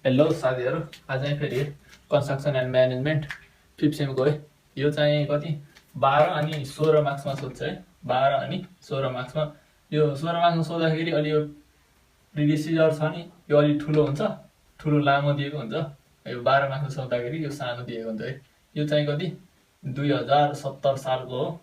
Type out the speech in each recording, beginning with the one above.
Hello साथीहरु, आज चाहिँ फेरि कन्स्ट्रक्सन एन्ड म्यानेजमेन्ट 5th सेमको है। यो चाहिँ कति 12 अनि 16 मार्क्समा सोध्छ है। 12 अनि 16 मार्क्समा यो 16 मार्क्समा सोध्दाखेरि अलि यो प्रिडिसिजर छ नि, यो अलि ठुलो हुन्छ, ठुलो लामो दिएको हुन्छ। यो 12 मार्क्समा सोध्दाखेरि यो सानो दिएको हुन्छ है। यो चाहिँ कति 2070 सालको हो।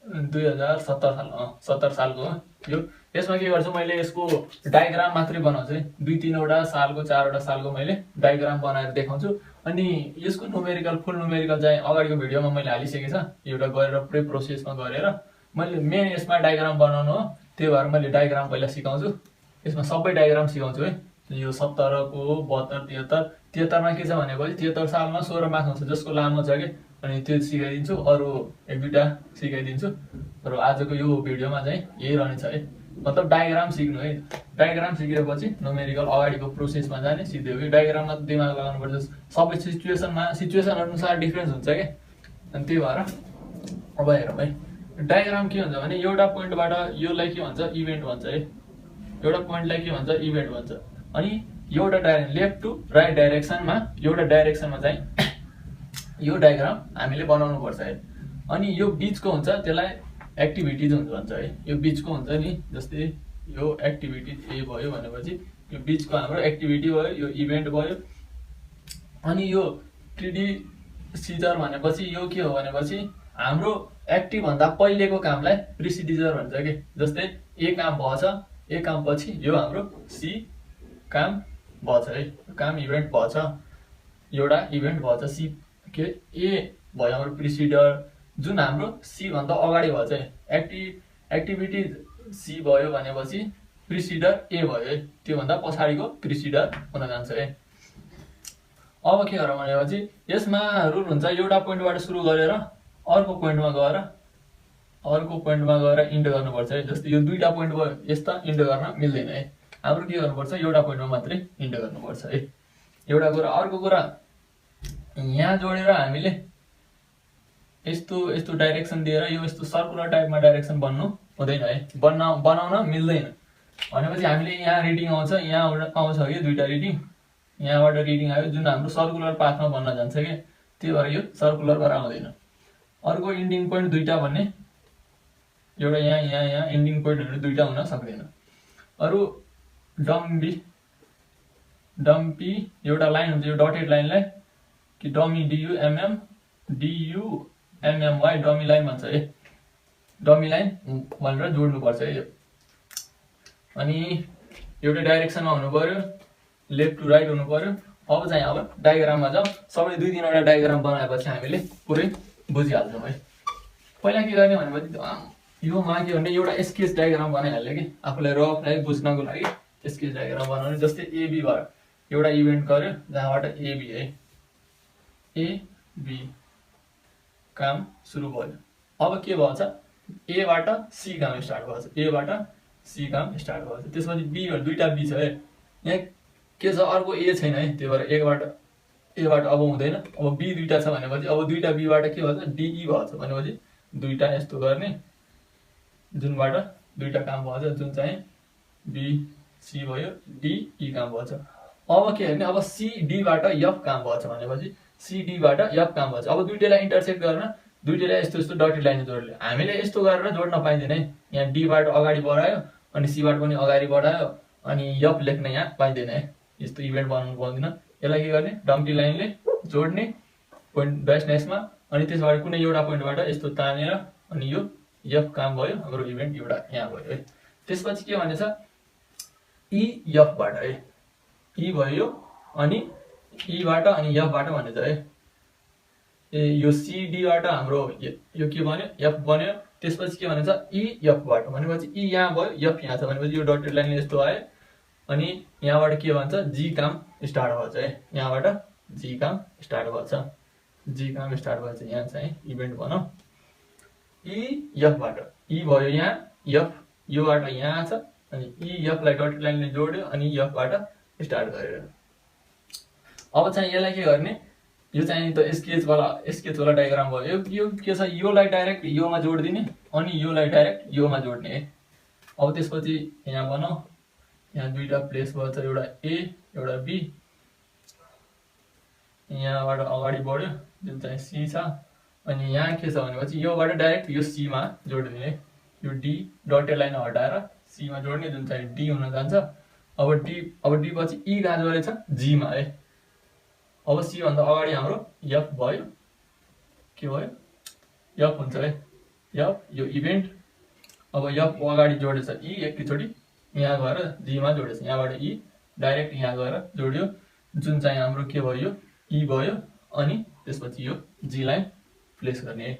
2070 साल 70 सालको हो यो। यसमा के गर्छु मैले, यसको डायग्राम मात्रै बनाउँछु है। 2-3 वटा सालको 4 वटा सालको मैले डायग्राम बनाएर देखाउँछु। अनि यसको न्युमेरिकल फुल न्युमेरिकल चाहिँ अगाडिको भिडियोमा मैले हालिसकेको छ। एउटा गरेर पुरै प्रोसेसमा गरेर मैले मेन यसमा डायग्राम बनाउनु हो, त्यही भएर मैले डायग्राम पहिला सिकाउँछु। यसमा सबै डायग्राम सिकाउँछु है। यो 70 को 72 73 मा के छ भनेपछि 73 सालमा 16 मार्क्स हुन्छ, जसको लामो छ के, अनि त्यो सिकाइदिन्छु। अरु 1-2टा सिकाइदिन्छु। र आजको यो भिडियोमा चाहिँ यही रहनेछ है। मतलब डायग्राम सिक्नु है। डायग्राम सिकेपछि न्युमेरिकल अगाडिको प्रोसेसमा जाने सिधै हो। डायग्राममा दिमाग लगाउनु पर्छ। सबै सिचुएसन अनुसार डिफरेन्स हुन्छ के, अनि त्यही भएर अब हेरौँ है। डायग्राम के हुन्छ भने एउटा पोइन्टबाट योलाई के भन्छ, इभेन्ट भन्छ है। एउटा पोइन्टलाई के भन्छ, इभेन्ट भन्छ। अनि एउटा लेफ्ट टु राइट डाइरेक्सनमा एउटा डाइरेक्सनमा चाहिँ यो डायग्राम हामीले बनाउनु पर्छ है। अनि यो बीचको हुन्छ, त्यसलाई एक्टिभिटिज भन्छ है। यो बीचको हुन्छ नि, जस्तै यो एक्टिभिटी ए भयो भनेपछि यो बीचको हाम्रो एक्टिभिटी भयो, यो इभेन्ट भयो। अनि यो प्रिडिसिजर भनेपछि यो के हो भनेपछि हाम्रो एक्टिभ भन्दा पहिलेको कामलाई प्रिसिडिजर भन्छ के। जस्तै ए काम भएछ, ए काम पछि यो हाम्रो सी काम भएछ है। काम इभेन्ट भएछ, एउटा इभेन्ट भएछ सी के ए भयो हाम्रो प्रिसिडर, जुन हाम्रो सी भन्दा अगाडि भएछ है। एक्टिभिटी सी भयो भनेपछि प्रिसिडर ए भयो है। त्यो भन्दा पछाडिको प्रिसिडर हुन जान्छ है। अब के गरौँ भनेपछि यसमा रुल हुन्छ, एउटा पोइन्टबाट सुरु गरेर अर्को पोइन्टमा गएर इन्ड गर्नुपर्छ है। जस्तै यो दुईटा पोइन्ट भयो, यस्ता इन्ड गर्न मिल्दैन है। हाम्रो के गर्नुपर्छ, एउटा पोइन्टमा मात्रै इन्ड गर्नुपर्छ है। एउटा कुरा। अर्को कुरा, यहाँ जोडेर हामीले यस्तो डाइरेक्सन दिएर यो यस्तो सर्कुलर टाइपमा डाइरेक्सन बन्नु हुँदैन है। बनाउन मिल्दैन भनेपछि हामीले यहाँ रिडिङ आउँछ, यहाँ आउँछ कि दुईटा रिडिङ, यहाँबाट रिडिङ आयो जुन हाम्रो सर्कुलर पाथमा बन्न जान्छ कि, त्यही भएर यो सर्कुलर भएर आउँदैन। अर्को इन्डिङ पोइन्ट दुईटा भन्ने, एउटा यहाँ इन्डिङ पोइन्टहरू दुईटा हुन सक्दैन। अरू डम्पी एउटा लाइन हुन्छ, यो डटेड लाइनलाई कि डमी DUMMY डमी लाइन भन्छ है। डमी लाइन भनेर जोड्नुपर्छ है यो। अनि एउटा डाइरेक्सनमा हुनु पर्यो, लेफ्ट टु राइट हुनु पर्यो। अब डायग्राममा जाउँ। सबै 2-3 वटा डायग्राम बनाएपछि हामीले पुरै बुझिहाल्छौँ है। पहिला के गर्ने भनेपछि योमा के भने एउटा स्केच डायग्राम बनाइहाल्यो कि, आफूलाई रफलाई बुझ्नको लागि स्केच डायग्राम बनाउने। जस्तै एबी भयो, एउटा इभेन्ट गर्यो जहाँबाट एबी है, एबी काम सुरु भयो। अब के भएछ, एबाट सी काम स्टार्ट भएछ, एबाट सी काम स्टार्ट भएछ। त्यसपछि बी, दुईटा बी छ है। यहाँ के छ, अर्को ए छैन है, त्यही भएर एबाट अब हुँदैन। अब बी दुईटा छ भनेपछि अब दुईटा बीबाट के भएछ, डिई भएछ भनेपछि दुईटा यस्तो गर्ने, जुनबाट दुईटा काम भएछ, जुन चाहिँ बीसी भयो, डिई काम भएछ। अब के भने, अब सीडीबाट एफ काम भएछ भनेपछि सीडीबाट एफ काम भएछ। अब दुईटालाई इन्टरसेक्ट गर्न दुईटालाई यस्तो डटेड लाइन जोड्यो। हामीले यस्तो गरेर जोड्न पाइँदैन है। यहाँ डीबाट अगाडि बढायो अनि सीबाट पनि अगाडि बढायो अनि एफ लेख्न यहाँ पाइँदैन है। यस्तो इभेन्ट बनाउनु पाउँदैन। यसलाई के गर्ने, डम्पी लाइनले जोड्ने पोइन्ट डैसमा, अनि त्यसबाट कुनै एउटा पोइन्टबाट यस्तो तानेर अनि यो एफ काम भयो, हाम्रो इभेन्ट एउटा यहाँ भयो है। त्यसपछि के भनेछ, इएफबाट है, ई भयो अनि ईबाट अनि एफबाट भनेछ है। यो सीडीबाट हाम्रो यो के बन्यो, एफ बन्यो। त्यसपछि के भनेछ, इएफबाट भनेपछि ई यहाँ भयो, एफ यहाँ छ भनेपछि यो डटेड लाइनले यस्तो आयो। अनि यहाँबाट के भन्छ, जी काम स्टार्ट भएछ है। यहाँबाट जी काम स्टार्ट भएछ, जी काम स्टार्ट भएछ। यहाँ चाहिँ इभेन्ट भनौँ, इएफबाट ई भयो यहाँ, एफ योबाट यहाँ छ, अनि इएफलाई डटेड लाइनले जोड्यो अनि एफबाट स्टार्ट गरेर। अब चाहिँ यसलाई के गर्ने, यो चाहिँ त स्केचवाला डायग्राम भयो। यो के छ, योलाई डाइरेक्ट योमा जोडिदिने अनि योलाई डाइरेक्ट योमा जोड्ने है। अब त्यसपछि यहाँ बनाऊ, यहाँ दुईटा प्लेस भएछ, एउटा ए एउटा बी। यहाँबाट अगाडि बढ्यो जुन चाहिँ सी छ। अनि यहाँ के छ भनेपछि योबाट डाइरेक्ट यो सी मा जोडिदिने, यो डी डटेड लाइन हटाएर सी मा जोड्ने, जुन चाहिँ डी हुन जान्छ। अब डी पछि ई कहाँ जोडेछ, जी मा है। अब सी भन्दा अगाडि हाम्रो एफ भयो, के भयो, एफ हुन्छ है, एफ यो इभेन्ट। अब एफ अगाडि जोडेछ ई, एकैचोटि यहाँ गएर जी मा जोडेछ, यहाँबाट ई डाइरेक्ट यहाँ गएर जोड्यो, जुन चाहिँ हाम्रो के भयो, ई भयो। अनि त्यसपछि यो जी लाई प्लेस गर्ने है।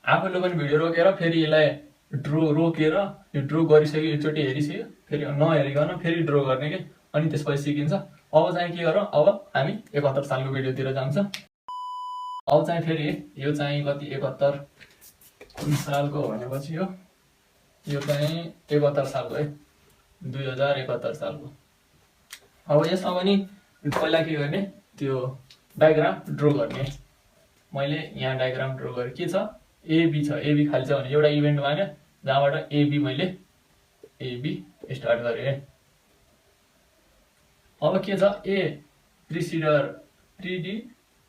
आफूले पनि भिडियो रोकेर फेरि यसलाई रोकेर यो ड्रो गरिसक्यो, एकचोटि हेरिसक्यो, फेरि नहेरिकन फेरि ड्रो गर्ने के, अनि त्यसपछि सिकिन्छ। अब चाहिँ के गरौँ, अब हामी 71 सालको भिडियोतिर जान्छ। अब चाहिँ फेरि यो चाहिँ कति 71 सालको भनेपछि यो चाहिँ 71 सालको है, 2071 सालको। अब यसमा पनि पहिला के गर्ने, त्यो डायग्राम ड्रो गर्ने। मैले यहाँ डायग्राम ड्रो गरेँ, के छ, एबी छ, एबी खाली छ भने एउटा इभेन्ट मान्यो, जहाँबाट एबी मैले एबी स्टार्ट गरेँ। अब के छ, ए प्रिडी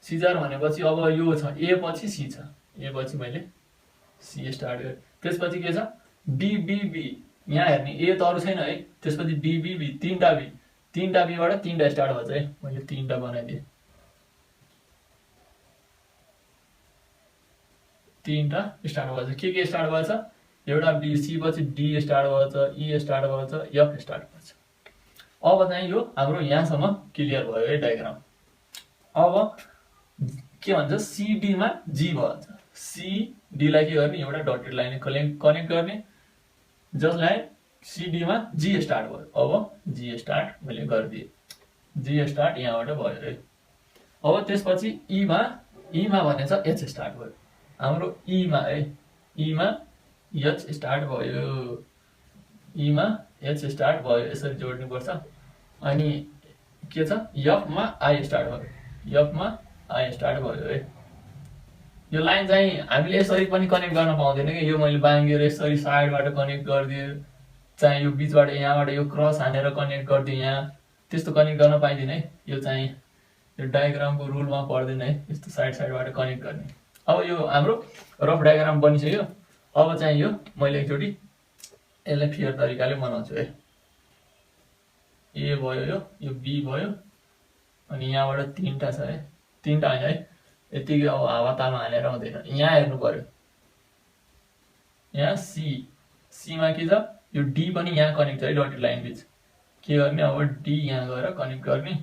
सिजर भनेपछि अब यो छ, ए पछि सी छ, ए पछि मैले सी स्टार्ट गरेँ। त्यसपछि के छ, बीबीबी, यहाँ हेर्ने ए त अरू छैन है, त्यसपछि बीबीबी, तीनटा बीबाट तीनटा स्टार्ट भएछ है, मैले तीनटा बनाइदिएँ, तीनटा स्टार्ट भएछ। के स्टार्ट भएछ, एउटा बी, सी पछि डी स्टार्ट भएछ, ई स्टार्ट भएछ, एफ स्टार्ट भएछ। अब चाहिँ यो हाम्रो यहाँसम्म क्लियर भयो है डायग्राम। अब के भन्छ, सीडी मा जी भन्छ, सीडी लाई के गर्ने, एउटा डटेड लाइन कनेक्ट गर्ने, जसलाई सीडी मा जी स्टार्ट भयो। अब जी स्टार्ट मैले गरिदिएँ, जी स्टार्ट यहाँबाट भयो है। अब त्यसपछि ई मा भनेछ एच स्टार्ट भयो, हाम्रो ई मा है, ई मा एच स्टार्ट भयो, ई मा एच स्टार्ट भयो, यसरी जोड्नुपर्छ। अनि के छ, एफ मा आई स्टार्ट भयो, एफ मा आई स्टार्ट भयो है। यो लाइन चाहिँ हामीले यसरी पनि कनेक्ट गर्न पाउँदैन कि, यो मैले बाङ्गेर यसरी साइडबाट कनेक्ट गरिदिएँ, चाहिँ यो बिचबाट यहाँबाट यो क्रस हानेर कनेक्ट गरिदिएँ, यहाँ त्यस्तो कनेक्ट गर्न पाइँदैन है। यो चाहिँ यो डायग्रामको रुलमा पर्दैन है, यस्तो साइडबाट कनेक्ट गर्ने। अब यो हाम्रो रफ डायग्राम बनिसक्यो। अब चाहिँ यो मैले एकचोटि यसलाई फेयर तरिकाले बनाउँछु है। ए भयो, यो बी भयो, अनि यहाँबाट तीनटा छ है, तीनटा होइन है, यतिकै अब हावातामा हालेर हुँदैन, यहाँ हेर्नु पर्यो। यहाँ सी मा के छ, यो डी पनि यहाँ कनेक्ट छ है, डटेड लाइन बिच के गर्ने, अब डी यहाँ गएर कनेक्ट गर्ने।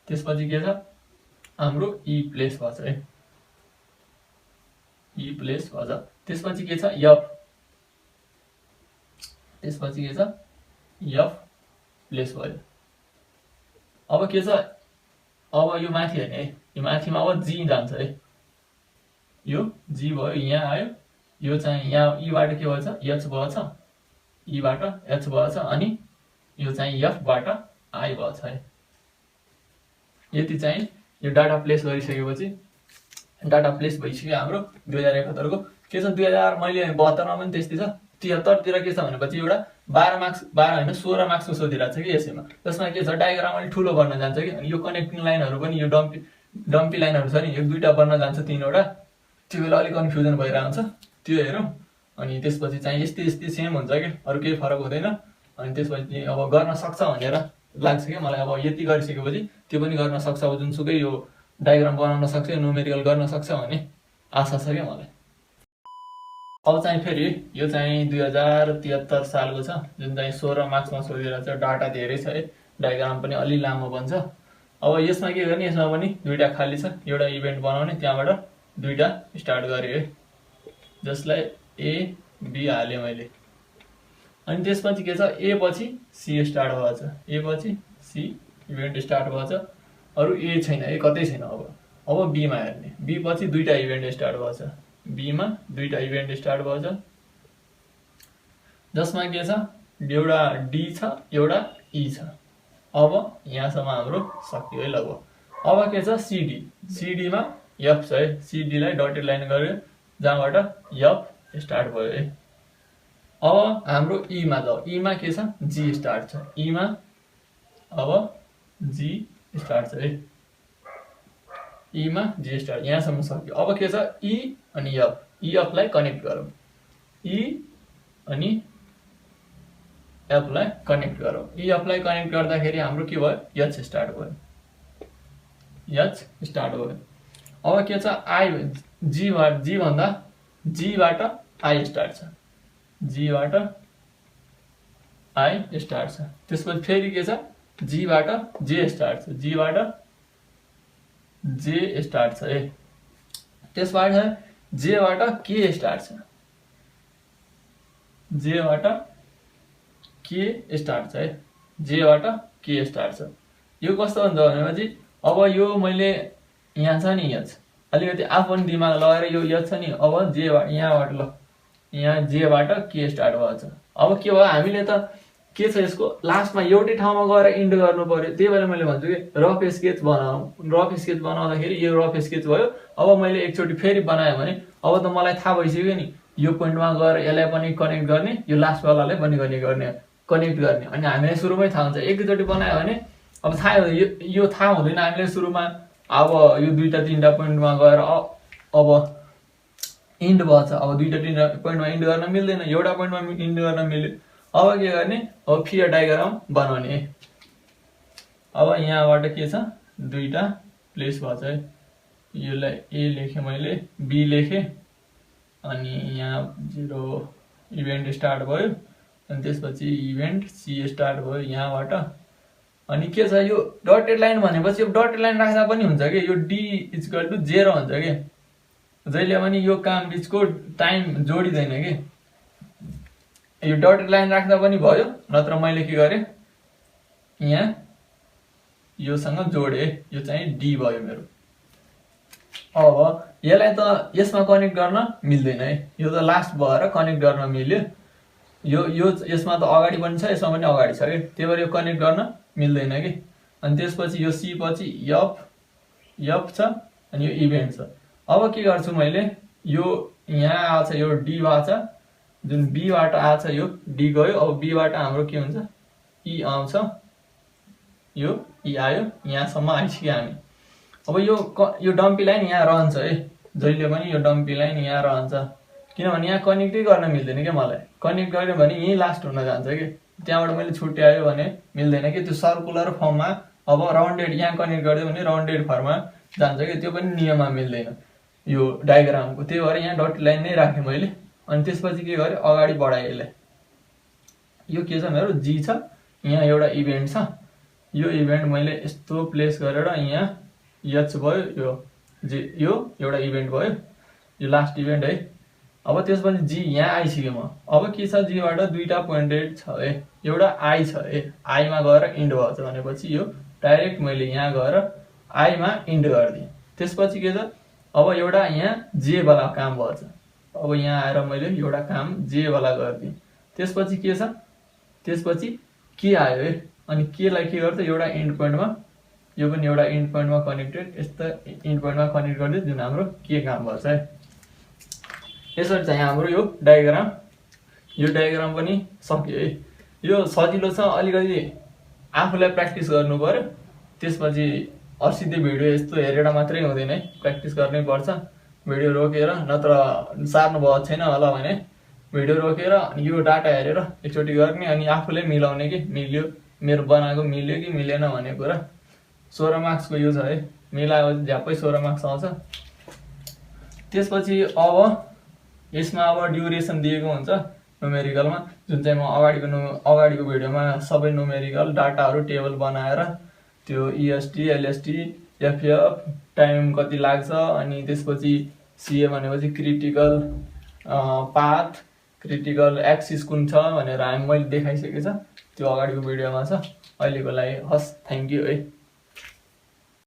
त्यसपछि के छ, हाम्रो ई प्लेस भएछ है, ई प्लेस भएछ। त्यसपछि के छ, एफ, त्यसपछि के छ, एफ प्लेस भयो। अब के छ, अब यो माथि हेर्ने है, यो माथिमा अब जी जान्छ है, यो जी भयो, यहाँ आयो, यो चाहिँ यहाँ ईबाट के भएछ, एच भएछ, ईबाट एच भएछ, अनि यो चाहिँ एफ बाट आई भएछ है। यति चाहिँ यो डाटा प्लेस गरिसकेपछि, डाटा प्लेस भइसक्यो हाम्रो 2071 को। के छ, 2000 मैले 72 मा पनि त्यस्तै छ। 73 तिर के छ भनेपछि एउटा 12 होइन 16 मार्क्सको सोधिरहेको छ कि यसैमा, जसमा के छ, डायग्राम अलिक ठुलो बन्न जान्छ कि, अनि यो कनेक्टिङ लाइनहरू पनि यो डम्पी लाइनहरू छ नि, 1-2टा बन्न जान्छ, 3वटा, त्यो बेला अलिक कन्फ्युजन भइरहेको हुन्छ, त्यो हेरौँ। अनि त्यसपछि चाहिँ यस्तै सेम हुन्छ कि, अरू केही फरक हुँदैन। अनि त्यसपछि अब गर्न सक्छ भनेर लाग्छ कि मलाई, अब यति गरिसकेपछि त्यो पनि गर्न सक्छ, अब जुनसुकै यो डायग्राम बनाउन सक्छ, न्युमेरिकल गर्न सक्छ भन्ने आशा छ क्या मलाई। अब चाहिँ फेरि यो चाहिँ 2073 सालको छ, जुन चाहिँ 16 मार्क्समा सोधिरहेको छ। डाटा धेरै छ है, डायग्राम पनि अलि लामो बन्छ। अब यसमा के गर्ने, यसमा पनि दुईटा खाली छ, एउटा इभेन्ट बनाउने, त्यहाँबाट दुईटा स्टार्ट गरेँ है, जसलाई ए बी हालेँ मैले। अनि त्यसपछि के छ, ए पछि सी स्टार्ट भएछ, ए पछि सी इभेन्ट स्टार्ट भएछ, अरू ए छैन, ए कतै छैन। अब बी मा हेर्ने, बी पछि दुईटा इभेन्ट स्टार्ट भएछ, बी मा दुईटा इभेन्ट स्टार्ट भएछ, जसमा के छ, एउटा डी छ, एउटा ई छ। अब यहाँसम्म हाम्रो सक्यो है लगभग। अब के छ, सीडी मा एफ छ है, सीडी लाई डटेड लाइन गर्यो, जहाँबाट एफ स्टार्ट भयो है। अब हाम्रो ईमा जाऊ, ईमा के छ जी स्टार्ट छ, ईमा अब जी स्टार्ट छ है, ईमा जी स्टार्ट यहाँसम्म सक्यो। अब के छ ई अनि एफ, ई एफलाई कनेक्ट गरौँ, ई अनि एफलाई कनेक्ट गरौँ। ई एफलाई कनेक्ट गर्दाखेरि हाम्रो के भयो एच स्टार्ट भयो, एच स्टार्ट भयो। अब के छ आई जी भन्दा जीबाट आई स्टार्ट छ, जीबाट आई स्टार्ट छ। त्यसपछि फेरि के छ जीबाट जे स्टार्ट छ, जीबाट जे स्टार्ट छ है। त्यसबाट जेबाट के स्टार्ट छ, जेबाट के स्टार्ट छ है, जेबाट के स्टार्ट छ। यो कस्तो हुन्छ भनेपछि अब यो मैले यहाँ छ नि एच, अलिकति आफू पनि दिमाग लगाएर यो एच छ नि, अब जेबाट यहाँबाट ल यहाँ जेबाट के स्टार्ट भएको छ। अब के भयो हामीले त के छ यसको लास्टमा एउटै ठाउँमा गएर इन्ड गर्नु पर्यो, त्यही भएर मैले भन्छु कि रफ स्केच बनाऊ। रफ स्केच बनाउँदाखेरि यो रफ स्केच भयो। अब मैले एकचोटि फेरि बनाएँ भने अब त मलाई थाहा भइसक्यो नि यो पोइन्टमा गएर यसलाई पनि कनेक्ट गर्ने, यो लास्टवालालाई पनि कनेक्ट गर्ने। अनि हामीलाई सुरुमै थाहा हुन्छ, एकैचोटि बनायो भने अब थाहा यो थाहा हुँदैन हामीलाई सुरुमा। अब यो दुईटा तिनवटा पोइन्टमा गएर अब इन्ड भएछ, अब दुईटा तिनवटा पोइन्टमा इन्ड गर्न मिल्दैन, एउटा पोइन्टमा इन्ड गर्न मिल्यो। अब के गर्ने, अब फिगर डायग्राम बनाउने। अब यहाँबाट के छ दुईटा प्लेस भएछ है, यसलाई ए लेखेँ मैले, बी लेखेँ, अनि यहाँ 0 इभेन्ट स्टार्ट भयो, अनि त्यसपछि इभेन्ट सी स्टार्ट भयो यहाँबाट। अनि के छ यो डटेड लाइन भनेपछि अब डटेड लाइन राख्दा पनि हुन्छ कि यो डी इक्वल टु 0 हुन्छ कि, जहिले पनि यो काम बिचको टाइम जोडिँदैन कि। यो डटेड लाइन राख्दा पनि भयो, नत्र मैले के गरेँ यहाँ योसँग जोडेँ, यो चाहिँ डी भयो मेरो। अब यसलाई त यसमा कनेक्ट गर्न मिल्दैन है, यो त लास्ट भएर कनेक्ट गर्न मिल्यो। यो यसमा त अगाडि पनि छ, यसमा पनि अगाडि छ कि, त्यही भएर यो कनेक्ट गर्न मिल्दैन कि। अनि त्यसपछि यो सी पछि एफ छ, अनि यो इभेन्ट छ। अब के गर्छु मैले, यो यहाँ आएछ यो डी भएको छ, जुन बीबाट आएछ यो डी गयो। अब बीबाट हाम्रो के हुन्छ ई आउँछ, यो ई आयो, यहाँसम्म आइसक्यो हामी। अब यो डम्पी लाइन यहाँ रहन्छ है, जहिले पनि यो डम्पी लाइन यहाँ रहन्छ, किनभने यहाँ कनेक्टै गर्न मिल्दैन क्या मलाई। कनेक्ट गऱ्यो भने यहीँ लास्ट हुन जान्छ कि, त्यहाँबाट मैले छुट्यायो भने मिल्दैन कि। त्यो सर्कुलर फर्ममा अब राउन्डेड यहाँ कनेक्ट गरिदियो भने राउन्डेड फर्ममा जान्छ कि, त्यो पनि नियममा मिल्दैन यो डायग्रामको। त्यही भएर यहाँ डट लाइन नै राखेँ मैले। अनि त्यसपछि के गरेँ अगाडि बढाएँ यसलाई। यो के छ मेरो जी छ, यहाँ एउटा इभेन्ट छ, यो इभेन्ट मैले यस्तो प्लेस गरेर यहाँ एच भयो, यो एउटा इभेन्ट भयो, यो लास्ट इभेन्ट है। अब त्यसपछि जी यहाँ आइसक्यो म। अब के छ जीबाट दुईटा पोइन्टेड छ है, एउटा आई छ है, आईमा गएर इन्ड भएछ भनेपछि यो डाइरेक्ट मैले यहाँ गएर आईमा इन्ड गरिदिएँ। त्यसपछि के छ अब एउटा यहाँ जे वाला काम भएछ, अब यहाँ आएर मैले एउटा काम जे वाला गरिदिएँ। त्यसपछि के छ, त्यसपछि के आयो है, अनि केलाई के गर्छ एउटा इन्ड पोइन्टमा, यो पनि एउटा इन्ड पोइन्टमा कनेक्टेड, यस्तो इन्ड पोइन्टमा कनेक्ट गरिदियो जुन हाम्रो के काम भएछ है। यसरी चाहिँ हाम्रो यो डायग्राम पनि सक्यो है। यो सजिलो छ, अलिकति आफूलाई प्र्याक्टिस गर्नु पर्यो। त्यसपछि अर्सिँदै भिडियो यस्तो हेरेर मात्रै हुँदैन है, प्र्याक्टिस गर्नै पर्छ। भिडियो रोकेर, नत्र सार्नु भएको छैन होला भने भिडियो रोकेर यो डाटा हेरेर एकचोटि गर्ने, अनि आफूले मिलाउने कि मिल्यो मेरो बनाएको मिल्यो कि मिलेन भन्ने कुरा। 16 मार्क्सको यो छ है, मिलायो झ्याप्पै 16 मार्क्स आउँछ। त्यसपछि अब यसमा अब ड्युरेसन दिएको हुन्छ न्युमेरिकलमा, जुन चाहिँ म अगाडिको भिडियोमा सबै न्युमेरिकल डाटाहरू टेबल बनाएर त्यो इएसटी एलएसटी एफएफ टाइम कति लाग्छ, अनि त्यसपछि सिए भनेपछि क्रिटिकल पाथ, क्रिटिकल एक्सिस कुन छ भनेर मैले देखाइसकेको छ, त्यो अगाडिको भिडियोमा छ। अहिलेको लागि हस्, थ्याङ्क यू है।